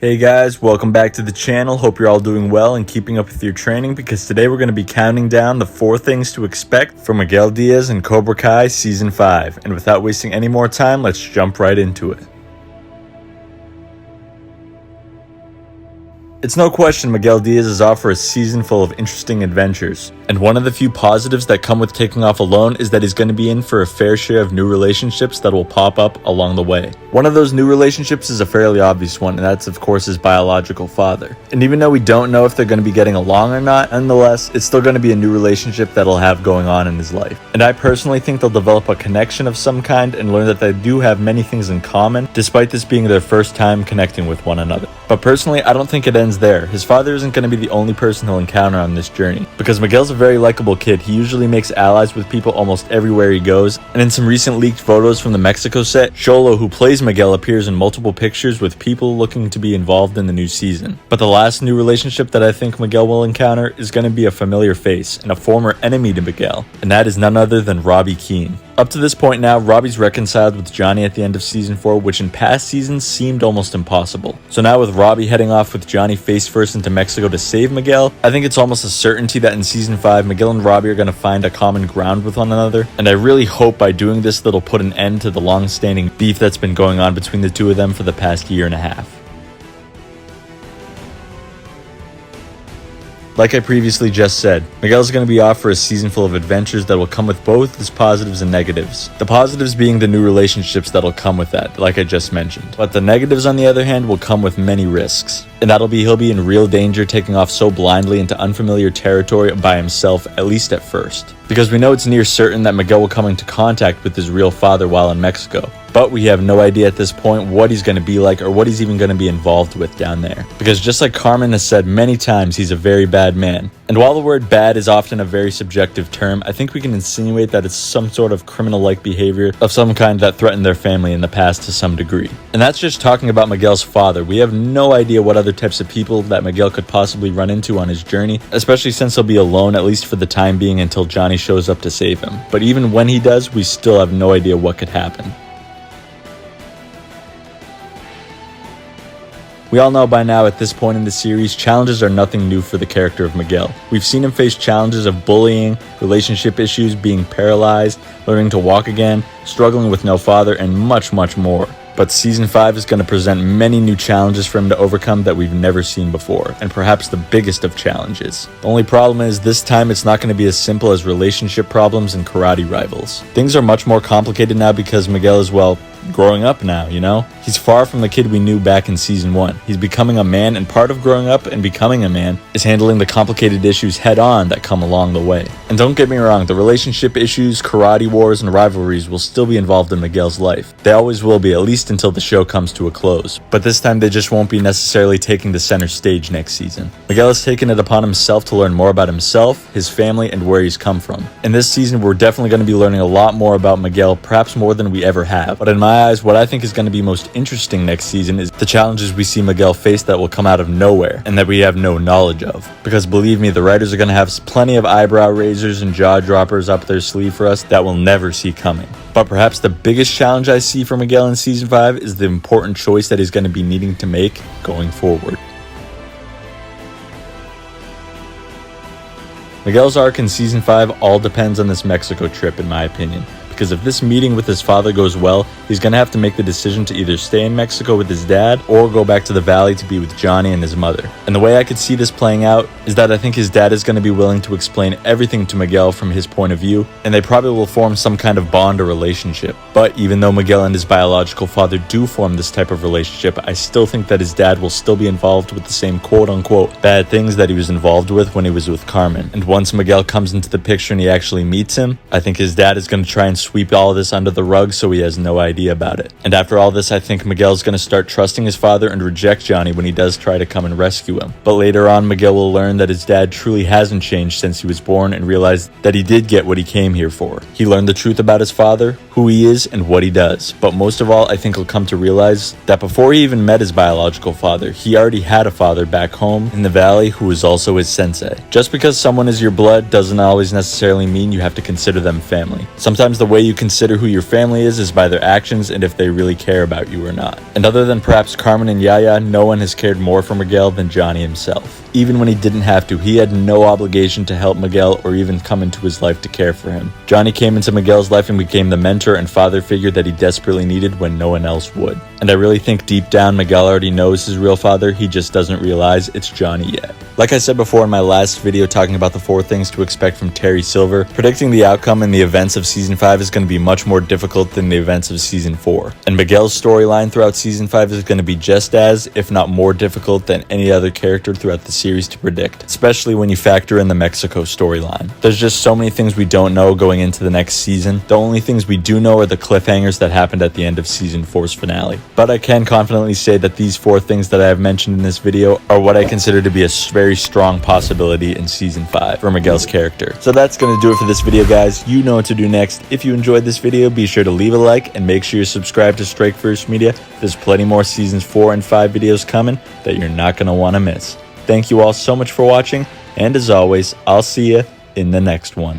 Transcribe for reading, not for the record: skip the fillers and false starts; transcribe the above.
Hey guys, welcome back to the channel. Hope you're all doing well and keeping up with your training, because today we're going to be counting down the 4 things to expect from Miguel Diaz in Cobra Kai Season 5. And without wasting any more time, let's jump right into it. It's no question Miguel Diaz is off for a season full of interesting adventures, and one of the few positives that come with taking off alone is that he's going to be in for a fair share of new relationships that will pop up along the way. One of those new relationships is a fairly obvious one, and that's of course his biological father. And even though we don't know if they're going to be getting along or not, nonetheless, it's still going to be a new relationship that he'll have going on in his life. And I personally think they'll develop a connection of some kind and learn that they do have many things in common, despite this being their first time connecting with one another. But personally, I don't think it ends there. His father isn't going to be the only person he'll encounter on this journey, because Miguel's a very likable kid. He usually makes allies with people almost everywhere he goes, and in some recent leaked photos from the Mexico set, Xolo, who plays Miguel, appears in multiple pictures with people looking to be involved in the new season. But the last new relationship that I think Miguel will encounter is going to be a familiar face and a former enemy to Miguel, and that is none other than Robbie Keane. Up to this point now, Robbie's reconciled with Johnny at the end of Season 4, which in past seasons seemed almost impossible. So now with Robbie heading off with Johnny face first into Mexico to save Miguel, I think it's almost a certainty that in Season 5, Miguel and Robbie are going to find a common ground with one another, and I really hope by doing this that'll put an end to the long-standing beef that's been going on between the two of them for the past year and a half. Like I previously just said, Miguel's going to be off for a season full of adventures that will come with both his positives and negatives. The positives being the new relationships that'll come with that, like I just mentioned. But the negatives, on the other hand, will come with many risks. And that'll be he'll be in real danger taking off so blindly into unfamiliar territory by himself, at least at first. Because we know it's near certain that Miguel will come into contact with his real father while in Mexico. But we have no idea at this point what he's going to be like or what he's even going to be involved with down there. Because just like Carmen has said many times, he's a very bad man. And while the word bad is often a very subjective term, I think we can insinuate that it's some sort of criminal-like behavior of some kind that threatened their family in the past to some degree. And that's just talking about Miguel's father. We have no idea what other types of people that Miguel could possibly run into on his journey, especially since he'll be alone, at least for the time being, until Johnny shows up to save him. But even when he does, we still have no idea what could happen. We all know by now at this point in the series, challenges are nothing new for the character of Miguel. We've seen him face challenges of bullying, relationship issues, being paralyzed, learning to walk again, struggling with no father, and much, much more. But Season 5 is going to present many new challenges for him to overcome that we've never seen before, and perhaps the biggest of challenges. The only problem is this time it's not going to be as simple as relationship problems and karate rivals. Things are much more complicated now because Miguel is, well, growing up now, you know? He's far from the kid we knew back in Season 1. He's becoming a man, and part of growing up and becoming a man is handling the complicated issues head-on that come along the way. And don't get me wrong, the relationship issues, karate wars, and rivalries will still be involved in Miguel's life. They always will be, at least until the show comes to a close. But this time they just won't be necessarily taking the center stage next season. Miguel has taken it upon himself to learn more about himself, his family, and where he's come from. In this season, we're definitely going to be learning a lot more about Miguel, perhaps more than we ever have. But in my eyes, what I think is going to be most interesting next season is the challenges we see Miguel face that will come out of nowhere and that we have no knowledge of. Because believe me, the writers are going to have plenty of eyebrow raisers and jaw droppers up their sleeve for us that we'll never see coming. But perhaps the biggest challenge I see for Miguel in Season 5 is the important choice that he's going to be needing to make going forward. Miguel's arc in Season 5 all depends on this Mexico trip, in my opinion. Because if this meeting with his father goes well, he's going to have to make the decision to either stay in Mexico with his dad or go back to the valley to be with Johnny and his mother. And the way I could see this playing out is that I think his dad is going to be willing to explain everything to Miguel from his point of view, and they probably will form some kind of bond or relationship. But even though Miguel and his biological father do form this type of relationship, I still think that his dad will still be involved with the same quote-unquote bad things that he was involved with when he was with Carmen. And once Miguel comes into the picture and he actually meets him, I think his dad is going to try and sweep all of this under the rug so he has no idea about it. And after all this, I think Miguel's going to start trusting his father and reject Johnny when he does try to come and rescue him. But later on, Miguel will learn that his dad truly hasn't changed since he was born and realize that he did get what he came here for. He learned the truth about his father, who he is, and what he does. But most of all, I think he'll come to realize that before he even met his biological father, he already had a father back home in the valley who was also his sensei. Just because someone is your blood doesn't always necessarily mean you have to consider them family. Sometimes the way way you consider who your family is by their actions and if they really care about you or not. And other than perhaps Carmen and Yaya, no one has cared more for Miguel than Johnny himself. Even when he didn't have to, he had no obligation to help Miguel or even come into his life to care for him. Johnny came into Miguel's life and became the mentor and father figure that he desperately needed when no one else would. And I really think deep down Miguel already knows his real father, he just doesn't realize it's Johnny yet. Like I said before in my last video talking about the 4 things to expect from Terry Silver, predicting the outcome and the events of Season 5 is going to be much more difficult than the events of Season 4. And Miguel's storyline throughout Season 5 is going to be just as, if not more difficult than any other character throughout the series to predict, especially when you factor in the Mexico storyline. There's just so many things we don't know going into the next season. The only things we do know are the cliffhangers that happened at the end of Season 4's finale. But I can confidently say that these 4 things that I have mentioned in this video are what I consider to be a very strong possibility in Season 5 for Miguel's character. So that's going to do it for this video, guys. You know what to do next. If you enjoyed this video, be sure to leave a like and make sure you subscribe to Strike First Media. There's plenty more Seasons 4 and 5 videos coming that you're not going to want to miss. Thank you all so much for watching, and as always, I'll see you in the next one.